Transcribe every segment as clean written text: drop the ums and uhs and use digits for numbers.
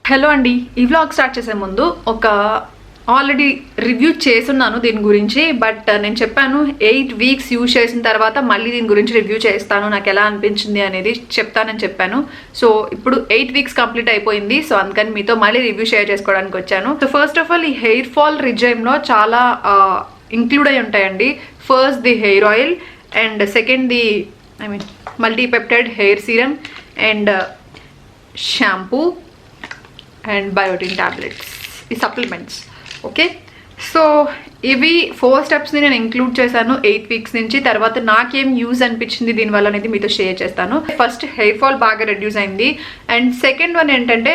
Hello అండి, ఈ vlog start చేసే ముందు ఆల్రెడీ రివ్యూ చేస్తున్నాను దీని గురించి. బట్ నేను చెప్పాను 8 వీక్స్ యూజ్ చేసిన తర్వాత మళ్ళీ దీని గురించి రివ్యూ చేస్తాను, నాకు ఎలా అనిపించింది అనేది చెప్తానని చెప్పాను. సో ఇప్పుడు 8 వీక్స్ కంప్లీట్ అయిపోయింది. సో అందుకని మీతో మళ్ళీ రివ్యూ షేర్ చేసుకోవడానికి వచ్చాను. సో ఫస్ట్ ఆఫ్ ఆల్ ఈ హెయిర్ ఫాల్ రిజైమ్లో చాలా ఇంక్లూడ్ అయి ఉంటాయండి. First the hair oil, and second the multipeptide hair serum, and shampoo, and biotin tablets, ఈ సప్లిమెంట్స్. ఓకే, సో ఇవి 4 స్టెప్స్ని నేను ఇంక్లూడ్ చేశాను 8 వీక్స్ నుంచి. తర్వాత నాకేం యూజ్ అనిపించింది దీనివల్ల అనేది మీతో షేర్ చేస్తాను. ఫస్ట్ హెయిర్ ఫాల్ బాగా రెడ్యూస్ అయింది, అండ్ సెకండ్ వన్ ఏంటంటే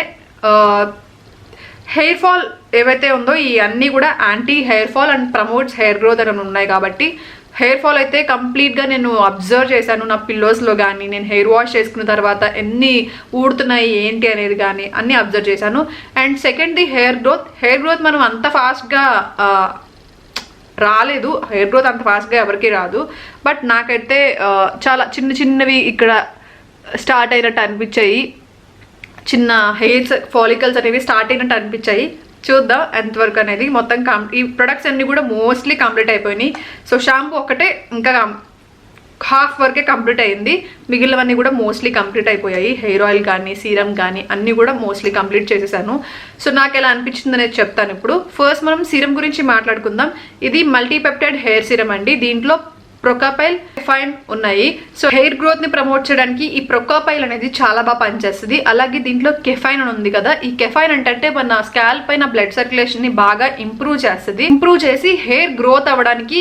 హెయిర్ ఫాల్ ఏవైతే ఉందో ఈ అన్నీ కూడా anti hair fall and promotes hair growth అని ఉన్నాయి. కాబట్టి హెయిర్ ఫాల్ అయితే కంప్లీట్గా నేను అబ్జర్వ్ చేశాను. నా పిల్లోస్లో కానీ నేను హెయిర్ వాష్ చేసుకున్న తర్వాత ఎన్ని ఊడుతున్నాయి ఏంటి అనేది కానీ అన్నీ అబ్జర్వ్ చేశాను. And second the hair growth మనం అంత ఫాస్ట్గా రాలేదు. హెయిర్ గ్రోత్ అంత ఫాస్ట్గా ఎవరికి రాదు. బట్ నాకైతే చాలా చిన్నవి ఇక్కడ స్టార్ట్ అయినట్టు అనిపించాయి. చిన్న హెయిర్స్ ఫాలికల్స్ అనేవి స్టార్ట్ అయినట్టు అనిపించాయి. చూద్దాం ఎంతవరకు అనేది. మొత్తం ఈ ప్రొడక్ట్స్ అన్నీ కూడా మోస్ట్లీ కంప్లీట్ అయిపోయినాయి. సో షాంపూ ఒకటే ఇంకా హాఫ్ వరకే కంప్లీట్ అయింది, మిగిలినవన్నీ కూడా మోస్ట్లీ కంప్లీట్ అయిపోయాయి. హెయిర్ ఆయిల్ కానీ సీరం కానీ అన్నీ కూడా మోస్ట్లీ కంప్లీట్ చేసేసాను. సో నాకు ఎలా అనిపించింది అనేది చెప్తాను ఇప్పుడు. ఫస్ట్ మనం సీరం గురించి మాట్లాడుకుందాం. ఇది మల్టీపెప్టైడ్ హెయిర్ సీరం అండి. దీంట్లో ప్రొకాపైల్, కెఫైన్ ఉన్నాయి. సో హెయిర్ గ్రోత్ ని ప్రమోట్ చేయడానికి ఈ ప్రొకాపైల్ అనేది చాలా బాగా పనిచేస్తుంది. అలాగే దీంట్లో కెఫైన్ అని ఉంది కదా, ఈ కెఫైన్ అంటే మన స్కాల్ప్ పైన బ్లడ్ సర్క్యులేషన్ ని బాగా ఇంప్రూవ్ చేస్తుంది. ఇంప్రూవ్ చేసి హెయిర్ గ్రోత్ అవ్వడానికి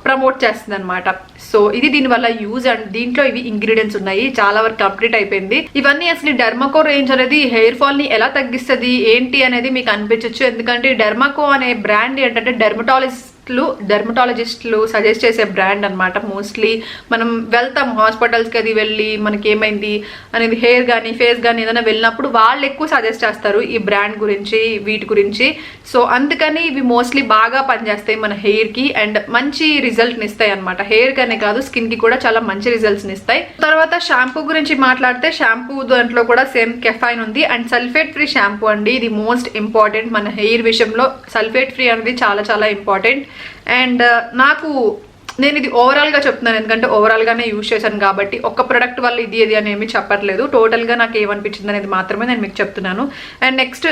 ప్రమోట్ చేస్తుంది అనమాట. సో ఇది దీనివల్ల యూజ్. అండ్ దీంట్లో ఇవి ఇంగ్రీడియంట్స్ ఉన్నాయి, చాలా వరకు కంప్లీట్ అయిపోయింది. ఇవన్నీ అసలు డెర్మాకో రేంజ్ అనేది హెయిర్ ఫాల్ ని ఎలా తగ్గిస్తుంది ఏంటి అనేది మీకు అనిపించవచ్చు. ఎందుకంటే డెర్మాకో అనే బ్రాండ్ ఏంటంటే డెర్మటాలజిస్టులు సజెస్ట్ చేసే బ్రాండ్ అనమాట. మోస్ట్లీ మనం వెళ్తాం హాస్పిటల్స్కి, అది వెళ్ళి మనకి ఏమైంది అనేది హెయిర్ కానీ ఫేస్ కానీ ఏదైనా వెళ్ళినప్పుడు వాళ్ళు ఎక్కువ సజెస్ట్ చేస్తారు ఈ బ్రాండ్ గురించి, వీటి గురించి. సో అందుకని ఇవి మోస్ట్లీ బాగా పనిచేస్తాయి మన హెయిర్కి అండ్ మంచి రిజల్ట్ని ఇస్తాయి అనమాట. హెయిర్ అనే కాదు, స్కిన్కి కూడా చాలా మంచి రిజల్ట్స్ని ఇస్తాయి. తర్వాత షాంపూ గురించి మాట్లాడితే షాంపూ దాంట్లో కూడా సేమ్ కెఫైన్ ఉంది అండ్ సల్ఫేట్ ఫ్రీ షాంపూ అండి. ఇది మోస్ట్ ఇంపార్టెంట్ మన హెయిర్ విషయంలో. సల్ఫేట్ ఫ్రీ అనేది చాలా చాలా ఇంపార్టెంట్. అండ్ నేను ఇది ఓవరాల్గా చెప్తున్నాను, ఎందుకంటే ఓవరాల్గానే యూజ్ చేశాను కాబట్టి ఒక్క ప్రొడక్ట్ వల్ల ఇది అని ఏమీ చెప్పట్లేదు. టోటల్గా నాకు ఏమనిపించింది అనేది మాత్రమే నేను మీకు చెప్తున్నాను. And next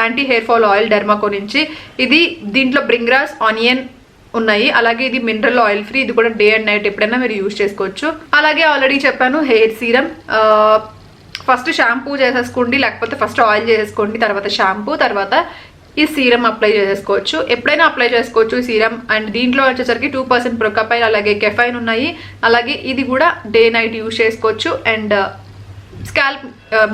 anti hair fall oil Derma Co నుంచి. ఇది దీంట్లో బ్రింగ్రాస్, ఆనియన్ ఉన్నాయి. అలాగే ఇది మినరల్ ఆయిల్ ఫ్రీ. ఇది కూడా డే అండ్ నైట్ ఎప్పుడైనా మీరు యూజ్ చేసుకోవచ్చు. అలాగే ఆల్రెడీ చెప్పాను హెయిర్ సీరం. ఫస్ట్ షాంపూ చేసేసుకోండి, లేకపోతే ఫస్ట్ ఆయిల్ చేసేసుకోండి, తర్వాత షాంపూ, తర్వాత ఈ సీరం అప్లై చేసేసుకోవచ్చు. ఎప్పుడైనా అప్లై చేసుకోవచ్చు ఈ సీరం. అండ్ దీంట్లో వచ్చేసరికి 2% ప్రొకాపైల్ అలాగే కెఫైన్ ఉన్నాయి. అలాగే ఇది కూడా డే నైట్ యూజ్ చేసుకోవచ్చు. అండ్ స్కాల్ప్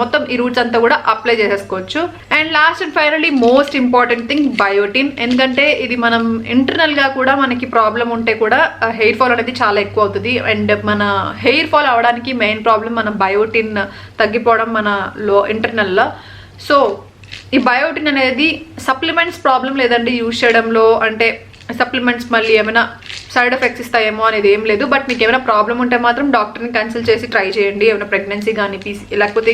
మొత్తం ఈ రూట్స్ అంతా కూడా అప్లై చేసేసుకోవచ్చు. And last and finally most important thing biotin. ఎందుకంటే ఇది మనం ఇంటర్నల్గా కూడా మనకి ప్రాబ్లం ఉంటే కూడా హెయిర్ ఫాల్ అనేది చాలా ఎక్కువ అవుతుంది. అండ్ మన హెయిర్ ఫాల్ అవడానికి మెయిన్ ప్రాబ్లం మన బయోటిన్ తగ్గిపోవడం మనలో ఇంటర్నల్లో. సో ఈ బయోటిన్ అనేది సప్లిమెంట్స్ ప్రాబ్లం లేదండి యూజ్ చేయడంలో. అంటే సప్లిమెంట్స్ మళ్ళీ ఏమైనా సైడ్ ఎఫెక్ట్స్ ఇస్తాయేమో అనేది ఏం లేదు. బట్ మీకు ఏమైనా ప్రాబ్లం ఉంటే మాత్రం డాక్టర్ని కన్సల్ట్ చేసి ట్రై చేయండి. ఏమైనా ప్రెగ్నెన్సీ కానీ లేకపోతే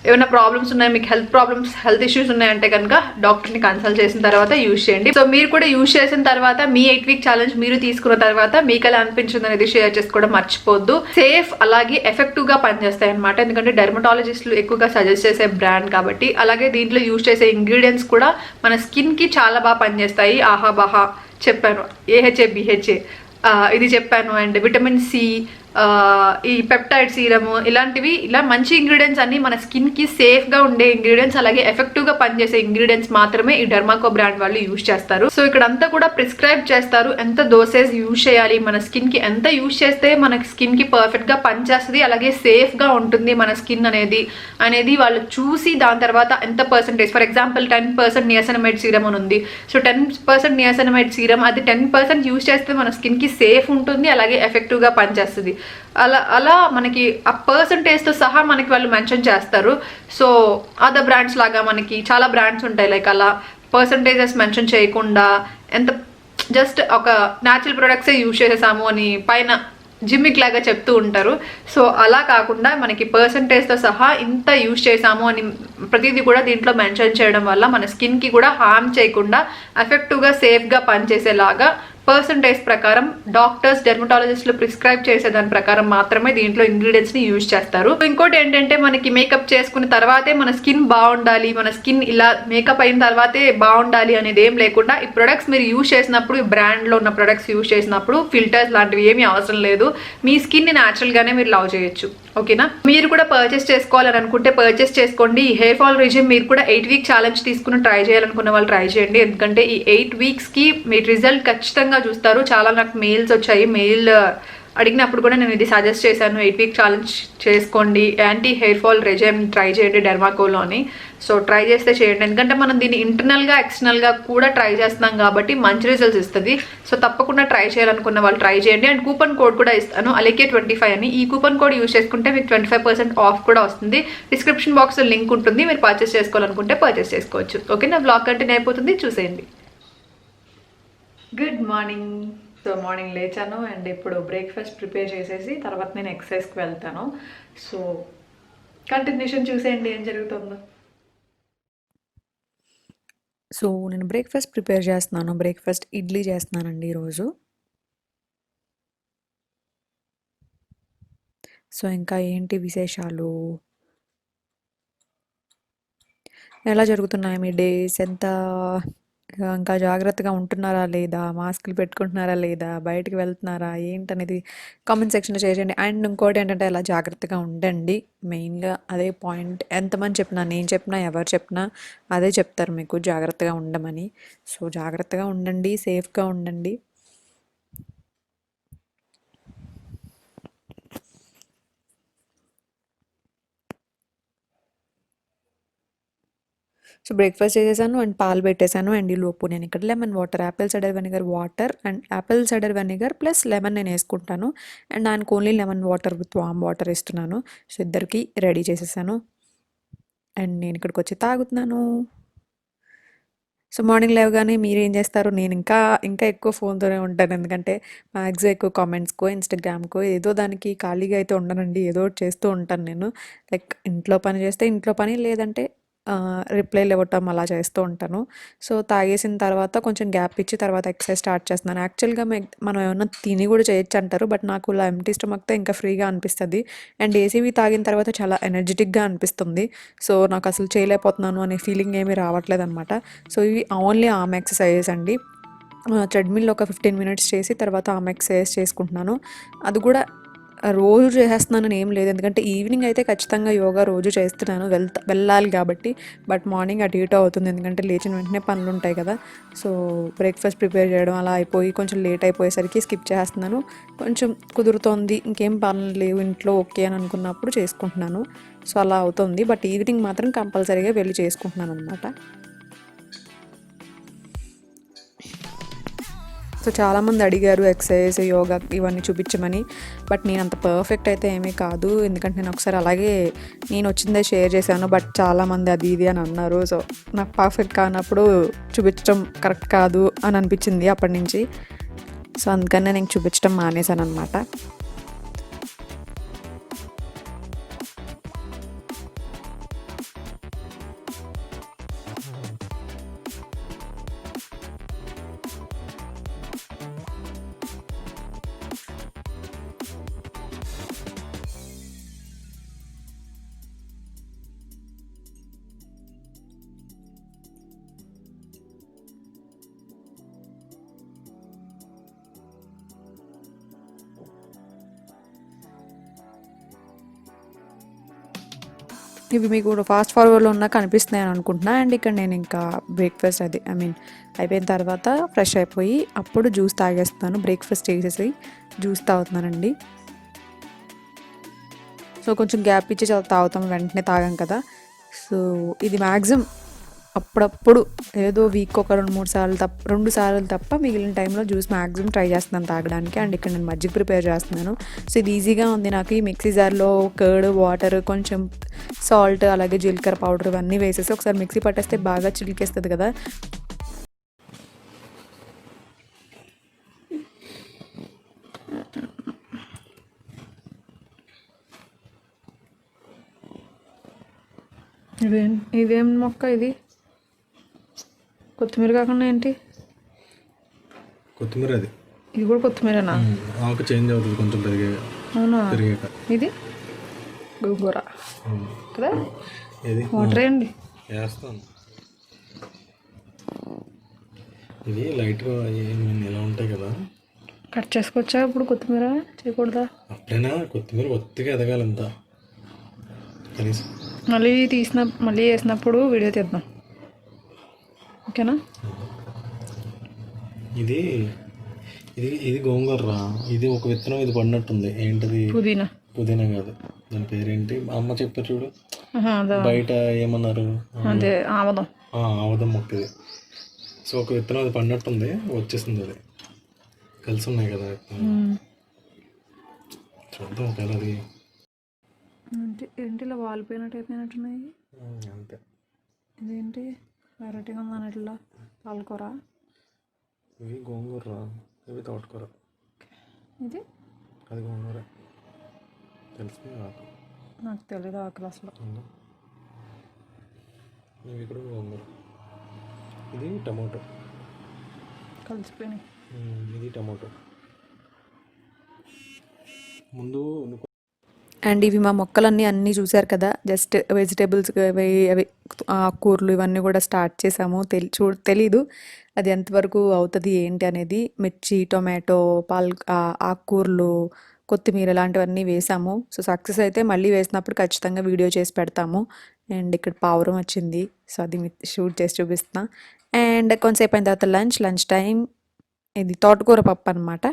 ఏమైనా ప్రాబ్లమ్స్ ఉన్నాయి, మీకు హెల్త్ ఇష్యూస్ ఉన్నాయంటే కనుక డాక్టర్ని కన్సల్ట్ చేసిన తర్వాత యూజ్ చేయండి. సో మీరు కూడా యూజ్ చేసిన తర్వాత మీ 8 వీక్ ఛాలెంజ్ మీరు తీసుకున్న తర్వాత మీకు ఎలా అనిపించింది అనేది షేర్ చేసుకోవడం మర్చిపోద్దు. సేఫ్ అలాగే ఎఫెక్టివ్గా పనిచేస్తాయి అనమాట. ఎందుకంటే డెర్మటాలజిస్టులు ఎక్కువగా సజెస్ట్ చేసే బ్రాండ్ కాబట్టి. అలాగే దీంట్లో యూజ్ చేసే ఇంగ్రీడియంట్స్ కూడా మన స్కిన్కి చాలా బాగా పనిచేస్తాయి. ఆహాబాహా చెప్పాను, ఏహెచ్ఏ బిహెచ్ఏ ఇది చెప్పాను. అండ్ విటమిన్ సి, ఈ పెప్టైడ్ సీరము, ఇలా మంచి ఇంగ్రీడియంట్స్ అన్ని మన స్కిన్కి సేఫ్గా ఉండే ఇంగ్రీడియంట్స్, అలాగే ఎఫెక్టివ్గా పనిచేసే ఇంగ్రీడియంట్స్ మాత్రమే ఈ డెర్మాకో బ్రాండ్ వాళ్ళు యూజ్ చేస్తారు. సో ఇక్కడ అంతా కూడా ప్రిస్క్రైబ్ చేస్తారు ఎంత డోసేజ్ యూజ్ చేయాలి, మన స్కిన్కి ఎంత యూజ్ చేస్తే మన స్కిన్కి పర్ఫెక్ట్గా పనిచేస్తుంది, అలాగే సేఫ్గా ఉంటుంది మన స్కిన్ అనేది వాళ్ళు చూసి దాని తర్వాత ఎంత percentage. For example 10% niacinamide serum అని ఉంది. సో 10% నియాసినమైడ్ సీరం అది 10% యూజ్ చేస్తే మన స్కిన్కి సేఫ్ ఉంటుంది, అలాగే ఎఫెక్టివ్గా పనిచేస్తుంది. అలా మనకి ఆ పర్సంటేజ్తో సహా మనకి వాళ్ళు మెన్షన్ చేస్తారు. సో అదర్ బ్రాండ్స్ లాగా మనకి చాలా బ్రాండ్స్ ఉంటాయి, లైక్ అలా పర్సంటేజెస్ మెన్షన్ చేయకుండా జస్ట్ ఒక న్యాచురల్ ప్రొడక్ట్సే యూజ్ చేసేసాము అని పైన జిమ్మిక్ లాగా చెప్తూ ఉంటారు. సో అలా కాకుండా మనకి పర్సంటేజ్తో సహా ఇంత యూజ్ చేసాము అని ప్రతిదీ కూడా దీంట్లో మెన్షన్ చేయడం వల్ల మన స్కిన్కి కూడా హార్మ్ చేయకుండా ఎఫెక్టివ్గా సేఫ్గా పనిచేసేలాగా పర్సంటేజ్ ప్రకారం డాక్టర్స్ డెర్మటాలజిస్టులు ప్రిస్క్రైబ్ చేసే దాని ప్రకారం మాత్రమే దీంట్లో ఇంగ్రీడియంట్స్ ని యూజ్ చేస్తారు. ఇంకోటి ఏంటంటే మనకి మేకప్ చేసుకున్న తర్వాతే మన స్కిన్ బాగుండాలి, మన స్కిన్ ఇలా మేకప్ అయిన తర్వాతే బాగుండాలి అనేది ఏం లేకుండా ఈ ప్రొడక్ట్స్ మీరు యూజ్ చేసినప్పుడు, ఈ బ్రాండ్ లో ఉన్న ప్రొడక్ట్స్ యూజ్ చేసినప్పుడు ఫిల్టర్స్ లాంటివి ఏమీ అవసరం లేదు. మీ స్కిన్ ని న్యాచురల్ గానే మీరు లవ్ చేయొచ్చు. ఓకేనా? మీరు కూడా పర్చేస్ చేసుకోవాలని అనుకుంటే పర్చేస్ చేసుకోండి. ఈ హెయిర్ ఫాల్ రిజిమ్ మీరు కూడా 8 వీక్ ఛాలెంజ్ తీసుకుని ట్రై చేయాలనుకున్న వాళ్ళు ట్రై చేయండి. ఎందుకంటే ఈ 8 వీక్స్ కి మీ రిజల్ట్ ఖచ్చితంగా చూస్తారు. చాలా నాకు మెయిల్స్ వచ్చాయి. మెయిల్ అడిగినప్పుడు కూడా నేను ఇది సజెస్ట్ చేశాను, 8 వీక్ ఛాలెంజ్ చేసుకోండి, anti hair fall regime try చేయండి డెర్మాకోలో అని. సో ట్రై చేస్తే చేయండి, ఎందుకంటే మనం దీన్ని ఇంటర్నల్గా ఎక్స్టర్నల్గా కూడా ట్రై చేస్తున్నాం కాబట్టి మంచి రిజల్ట్స్ ఇస్తుంది. సో తప్పకుండా ట్రై చేయాలనుకున్న వాళ్ళు ట్రై చేయండి. అండ్ కూపన్ కోడ్ కూడా ఇస్తాను, Alike25 అని. ఈ కూపన్ కోడ్ యూజ్ చేసుకుంటే మీకు 25% ఆఫ్ కూడా వస్తుంది. డిస్క్రిప్షన్ బాక్స్లో లింక్ ఉంటుంది, మీరు పర్చేస్ చేసుకోవాలనుకుంటే పర్చేస్ చేసుకోవచ్చు. ఓకే, నా బ్లాగ్ కంటిన్యూ అయిపోతుంది, చూసేయండి. Good morning. సో మార్నింగ్ లేచాను అండ్ ఇప్పుడు బ్రేక్ఫాస్ట్ ప్రిపేర్ చేసేసి తర్వాత నేను ఎక్సర్సైజ్కి వెళ్తాను. సో కంటిన్యూషన్ చూసేయండి ఏం జరుగుతుందో. సో నేను బ్రేక్ఫాస్ట్ ప్రిపేర్ చేస్తున్నాను. బ్రేక్ఫాస్ట్ ఇడ్లీ చేస్తున్నానండి ఈరోజు. సో ఇంకా ఏంటి విశేషాలు, ఎలా జరుగుతున్నాయి మీ డేస్, ఎంత ఇంకా జాగ్రత్తగా ఉంటున్నారా లేదా, మాస్కులు పెట్టుకుంటున్నారా లేదా, బయటికి వెళ్తున్నారా ఏంటనేది కామెంట్ సెక్షన్లో చేయండి. అండ్ ఇంకోటి ఏంటంటే ఎలా జాగ్రత్తగా ఉండండి, మెయిన్గా అదే పాయింట్. ఎంతమంది చెప్పినా, నేను చెప్పినా, ఎవరు చెప్పినా అదే చెప్తారు మీకు, జాగ్రత్తగా ఉండమని. సో జాగ్రత్తగా ఉండండి, సేఫ్గా ఉండండి. సో బ్రేక్ఫాస్ట్ చేసేసాను అండ్ పాలు పెట్టేశాను. అండ్ ఈ లోపు నేను ఇక్కడ lemon water, Apple cider vinegar water and Apple cider vinegar plus lemon నేను వేసుకుంటాను. అండ్ దానికి only lemon water with warm water ఇస్తున్నాను. సో ఇద్దరికి రెడీ చేసేసాను అండ్ నేను ఇక్కడికి వచ్చి తాగుతున్నాను. సో మార్నింగ్ లేవగానే మీరు ఏం చేస్తారు? నేను ఇంకా ఇంకా ఎక్కువ ఫోన్తోనే ఉంటాను, ఎందుకంటే మ్యాక్సిమం ఎక్కువ కామెంట్స్కో, ఇన్స్టాగ్రామ్కో ఏదో దానికి ఖాళీగా అయితే ఉండనండి, ఏదో ఒకటి చేస్తూ ఉంటాను నేను. లైక్ ఇంట్లో పని చేస్తే ఇంట్లో పని, లేదంటే రిప్లైలు ఇవ్వటం అలా చేస్తూ ఉంటాను. సో తాగేసిన తర్వాత కొంచెం గ్యాప్ ఇచ్చి తర్వాత ఎక్సర్సైజ్ స్టార్ట్ చేస్తున్నాను. యాక్చువల్గా మనం ఏమన్నా తిని కూడా చేయొచ్చు అంటారు, బట్ నాకు ఇలా ఎంటీ స్టమక్తో ఇంకా ఫ్రీగా అనిపిస్తుంది. అండ్ ఏసీవి తాగిన తర్వాత చాలా ఎనర్జెటిక్గా అనిపిస్తుంది. సో నాకు అసలు చేయలేకపోతున్నాను అనే ఫీలింగ్ ఏమీ రావట్లేదు అనమాట. సో ఇవి ఓన్లీ ఆర్మ్ ఎక్సర్సైజెస్ అండి. ట్రెడ్మిల్ ఒక 15 మినిట్స్ చేసి తర్వాత ఆర్మ్ ఎక్సర్సైజ్ చేసుకుంటున్నాను. అది కూడా రోజు చేసేస్తున్నానని ఏం లేదు, ఎందుకంటే ఈవినింగ్ అయితే ఖచ్చితంగా యోగా రోజు చేస్తున్నాను, వెళ్ళాలి కాబట్టి. బట్ మార్నింగ్ అటు ఇటు అవుతుంది, ఎందుకంటే లేచిన వెంటనే పనులు ఉంటాయి కదా. సో బ్రేక్ఫాస్ట్ ప్రిపేర్ చేయడం అలా అయిపోయి కొంచెం లేట్ అయిపోయేసరికి స్కిప్ చేస్తున్నాను. కొంచెం కుదురుతోంది, ఇంకేం పనులు లేవు ఇంట్లో, ఓకే అని అనుకున్నప్పుడు చేసుకుంటున్నాను. సో అలా అవుతుంది. బట్ ఈవినింగ్ మాత్రం కంపల్సరీగా వెళ్ళి చేసుకుంటున్నాను అనమాట. సో చాలామంది అడిగారు ఎక్సర్సైజ్, యోగా ఇవన్నీ చూపించమని, బట్ నేను అంత పర్ఫెక్ట్ అయితే ఏమీ కాదు, ఎందుకంటే నేను ఒకసారి అలాగే నేను వచ్చిందే షేర్ చేశాను, బట్ చాలామంది అది ఇది అని అన్నారు. సో నాకు పర్ఫెక్ట్ కానప్పుడు చూపించడం కరెక్ట్ కాదు అని అనిపించింది అప్పటి నుంచి. సో అందుకనే నేను చూపించడం మానేశాను అనమాట. ఇవి మీకు ఫాస్ట్ ఫార్వర్డ్లో ఉన్నా కనిపిస్తున్నాయి అని అనుకుంటున్నా. అండ్ ఇక్కడ నేను ఇంకా బ్రేక్ఫాస్ట్ అయిపోయిన తర్వాత ఫ్రెష్ అయిపోయి అప్పుడు జ్యూస్ తాగేస్తున్నాను. బ్రేక్ఫాస్ట్ చేసేసి జ్యూస్ తాగుతున్నానండి. సో కొంచెం గ్యాప్ ఇచ్చి తాగుతాం, వెంటనే తాగాం కదా. సో ఇది మ్యాక్సిమం అప్పుడప్పుడు ఏదో వీక్ ఒక 2 సార్లు తప్ప మిగిలిన టైంలో జ్యూస్ మ్యాక్సిమం ట్రై చేస్తున్నాను తాగడానికి. అండ్ ఇక్కడ నేను మజ్జిగ ప్రిపేర్ చేస్తున్నాను. సో ఇది ఈజీగా ఉంది నాకు. ఈ మిక్సీ జార్లో కర్డ్, వాటర్, కొంచెం సాల్ట్, అలాగే జీలకర్ర పౌడర్ ఇవన్నీ వేసేసి ఒకసారి మిక్సీ పట్టేస్తే బాగా చిలికేస్తుంది కదా. ఇదేం మొక్క ఇది? కొత్తిమీర కాకుండా ఏంటి? కొత్తిమీర అది. ఇది కూడా కొత్తిమీరేనా? ఆకు చేంజ్ అవుతుంది కొంచెం అవునా? పెరిగాక. ఇది గోంగూర కదా? ఇది వాటర్ వేయండి. వేస్తాను. ఇవి లైట్గా ఇలా ఉంటాయి కదా. కట్ చేసుకోవచ్చా ఇప్పుడు? కొత్తిమీర చేయకూడదా? అప్పుడైనా కొత్తిమీర ఒత్తిగా ఎదగాలంతా కనీసం. మళ్ళీ వేసినప్పుడు వీడియో తీద్దాం, ఓకేనా? ఇది ఇది ఇది గోంగూర రా. ఇది ఒక విత్తనం ఇది పడినట్టుంది. ఏంటది? పుదీనా. పుదీనా కాదు, దాని పేరేంటి అమ్మ చెప్పారు చూడు. అదా బయట ఏమన్నారు? అదే ఆమదం. ఆవదం మొక్క ఇది. సో ఒక విత్తనం అది పడినట్టుంది, వచ్చేసింది. అది కలిసి ఉన్నాయి కదా విత్తనాలు. చూద్దాం ఒకవేళ అది ఏంటి ఇలా వాలిపోయినట్టు అయిపోయినట్టున్నాయి. అంతే. ఇదేంటి వెరైటీగా ఉంది అన్నట్లా? పాలకూర. ఇవి గోంగూర, ఇవి తోటకూర. ఇది అది గోంగూర. తెలిసింది నాకు. నాకు తెలియదు ఆకులు అసలు. ఇవి కూడా గోంగూర. ఇది టమాటో. కలిసిపోయినాయి. ఇది టమాటో. ముందు అండ్ ఇవి మా మొక్కలన్నీ అన్నీ చూసారు కదా. జస్ట్ వెజిటేబుల్స్ అవి ఆకుకూరలు ఇవన్నీ కూడా స్టార్ట్ చేసాము. తెలీదు అది ఎంతవరకు అవుతుంది ఏంటి అనేది. మిర్చి, టొమాటో, ఆకుకూరలు, కొత్తిమీర ఇలాంటివన్నీ వేసాము. సో సక్సెస్ అయితే మళ్ళీ వేసినప్పుడు ఖచ్చితంగా వీడియో చేసి పెడతాము. అండ్ ఇక్కడ పావురం వచ్చింది, సో అది షూట్ చేసి చూపిస్తున్నా. అండ్ కొంతసేపు అయిన తర్వాత లంచ్ టైం. ఇది తోటకూర పప్పు అనమాట.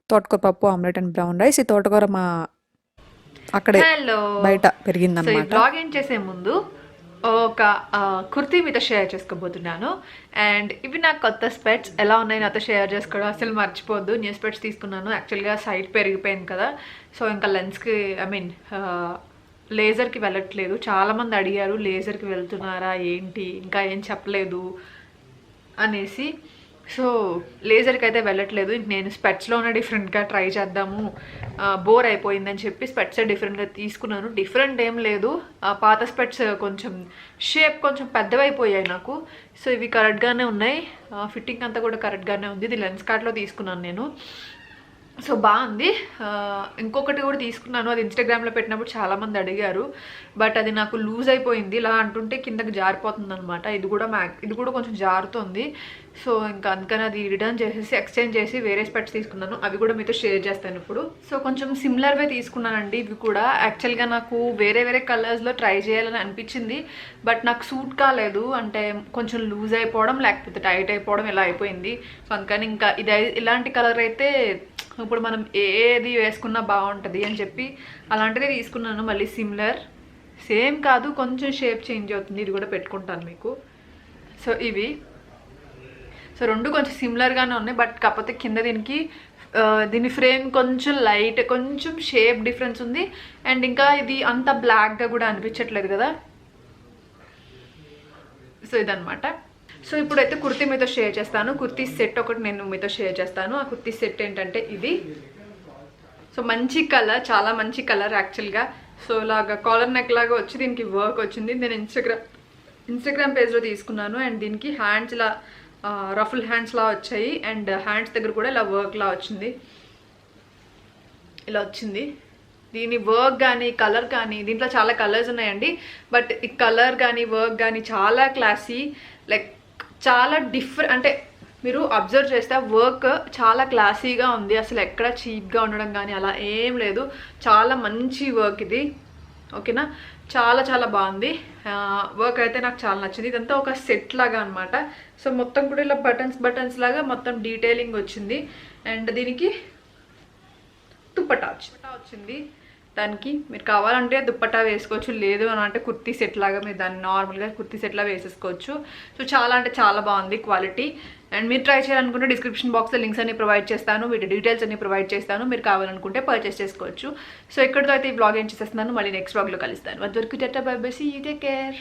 తోటకూర పప్పు, ఆమ్లెట్ అండ్ బ్రౌన్ రైస్. ఈ తోటకూర మా అక్కడే బయట పెరిగిందన్నమాట. బ్లాగ్ ఏం చేసే ముందు ఒక కుర్తీ మీతో షేర్ చేసుకోబోతున్నాను. అండ్ ఇవి నాకు కొత్త స్పెట్స్ ఎలా ఉన్నాయి నాతో షేర్ చేసుకోవడం అసలు మర్చిపోద్దు. న్యూ స్పెట్స్ తీసుకున్నాను. యాక్చువల్గా సైట్ పెరిగిపోయింది కదా, సో ఇంకా లెన్స్కి లేజర్కి వెళ్ళట్లేదు. చాలామంది అడిగారు లేజర్కి వెళ్తున్నారా ఏంటి, ఇంకా ఏం చెప్పలేదు అనేసి. సో లేజర్కి అయితే వెళ్ళట్లేదు. నేను స్పెట్స్లోనే డిఫరెంట్గా ట్రై చేద్దాము, బోర్ అయిపోయిందని చెప్పి స్పెట్స్ డిఫరెంట్గా తీసుకున్నాను. డిఫరెంట్ ఏం లేదు, పాత స్పెట్స్ కొంచెం షేప్ కొంచెం పెద్దవైపోయాయి నాకు. సో ఇవి కరెక్ట్గానే ఉన్నాయి, ఫిట్టింగ్ అంతా కూడా కరెక్ట్గానే ఉంది. ఇది లెన్స్ కార్ట్లో తీసుకున్నాను నేను. సో బాగుంది. ఇంకొకటి కూడా తీసుకున్నాను, అది ఇన్స్టాగ్రామ్లో పెట్టినప్పుడు చాలామంది అడిగారు. బట్ అది నాకు లూజ్ అయిపోయింది, ఇలా అంటుంటే కిందకి జారిపోతుంది అనమాట. ఇది కూడా కొంచెం జారుతుంది. సో ఇంకా అందుకని అది రిటర్న్ చేసేసి ఎక్స్చేంజ్ చేసి వేరే స్పెట్స్ తీసుకున్నాను. అవి కూడా మీతో షేర్ చేస్తాను ఇప్పుడు. సో కొంచెం సిమిలర్వే తీసుకున్నానండి ఇవి కూడా. యాక్చువల్గా నాకు వేరే కలర్స్లో ట్రై చేయాలని అనిపించింది, బట్ నాకు సూట్ కాలేదు. అంటే కొంచెం లూజ్ అయిపోవడం లేకపోతే టైట్ అయిపోవడం ఇలా అయిపోయింది. సో అందుకని ఇంకా ఇలాంటి కలర్ అయితే ఇప్పుడు మనం ఏది వేసుకున్నా బాగుంటుంది అని చెప్పి అలాంటిదే తీసుకున్నాను. మళ్ళీ సిమిలర్, సేమ్ కాదు, కొంచెం షేప్ చేంజ్ అవుతుంది. ఇది కూడా పెట్టుకుంటాను మీకు. సో ఇవి రెండు కొంచెం సిమిలర్గానే ఉన్నాయి, బట్ కాకపోతే కింద దీని ఫ్రేమ్ కొంచెం లైట్, కొంచెం షేప్ డిఫరెన్స్ ఉంది. అండ్ ఇంకా ఇది అంత బ్లాక్గా కూడా అనిపించట్లేదు కదా. సో ఇదనమాట. సో ఇప్పుడైతే కుర్తీ మీతో షేర్ చేస్తాను. కుర్తీ సెట్ ఒకటి నేను మీతో షేర్ చేస్తాను. ఆ కుర్తీ సెట్ ఏంటంటే ఇది. సో మంచి కలర్, చాలా మంచి కలర్ యాక్చువల్గా. సో ఇలాగా కాలర్ నెక్ లాగా వచ్చి దీనికి వర్క్ వచ్చింది. నేను ఇన్స్టాగ్రామ్ పేజ్లో తీసుకున్నాను. అండ్ దీనికి హ్యాండ్స్ ఇలా రఫుల్ హ్యాండ్స్లా వచ్చాయి. అండ్ హ్యాండ్స్ దగ్గర కూడా ఇలా వర్క్లా వచ్చింది, ఇలా వచ్చింది. దీని వర్క్ కానీ కలర్ కానీ, దీంట్లో చాలా కలర్స్ ఉన్నాయండి, బట్ ఈ కలర్ కానీ వర్క్ కానీ చాలా క్లాసీ, లైక్ చాలా డిఫరెంట్. అంటే మీరు అబ్జర్వ్ చేస్తే వర్క్ చాలా క్లాసీగా ఉంది, అసలు ఎక్కడ చీప్గా ఉండడం కానీ అలా ఏం లేదు. చాలా మంచి వర్క్ ఇది, ఓకేనా. చాలా చాలా బాగుంది వర్క్ అయితే, నాకు చాలా నచ్చింది. ఇదంతా ఒక సెట్ లాగా అనమాట. సో మొత్తం కూడా ఇలా బటన్స్ లాగా మొత్తం డీటెయిలింగ్ వచ్చింది. అండ్ దీనికి దుప్పటా వచ్చింది. దానికి మీరు కావాలంటే దుప్పటా వేసుకోవచ్చు, లేదు అని అంటే కుర్తీ సెట్ లాగా మీరు దాన్ని నార్మల్గా కుర్తీ సెట్లా వేసేసుకోవచ్చు. సో చాలా అంటే చాలా బాగుంది క్వాలిటీ. అండ్ మీరు ట్రై చేయాలనుకుంటే డిస్క్రిప్షన్ బాక్స్లో లింక్స్ అన్ని ప్రొవైడ్ చేస్తాను, వీటి డీటెయిల్స్ అన్ని ప్రొవైడ్ చేస్తాను. మీరు కావాలనుకుంటే పర్చేస్ చేసుకోవచ్చు. సో ఇక్కడితో అయితే ఈ బ్లాగ్ ఏం చేసేస్తున్నాను, మళ్ళీ నెక్స్ట్ బ్లాగ్లో కలుస్తాను. అంతవరకు tata bye bye, see you, take care.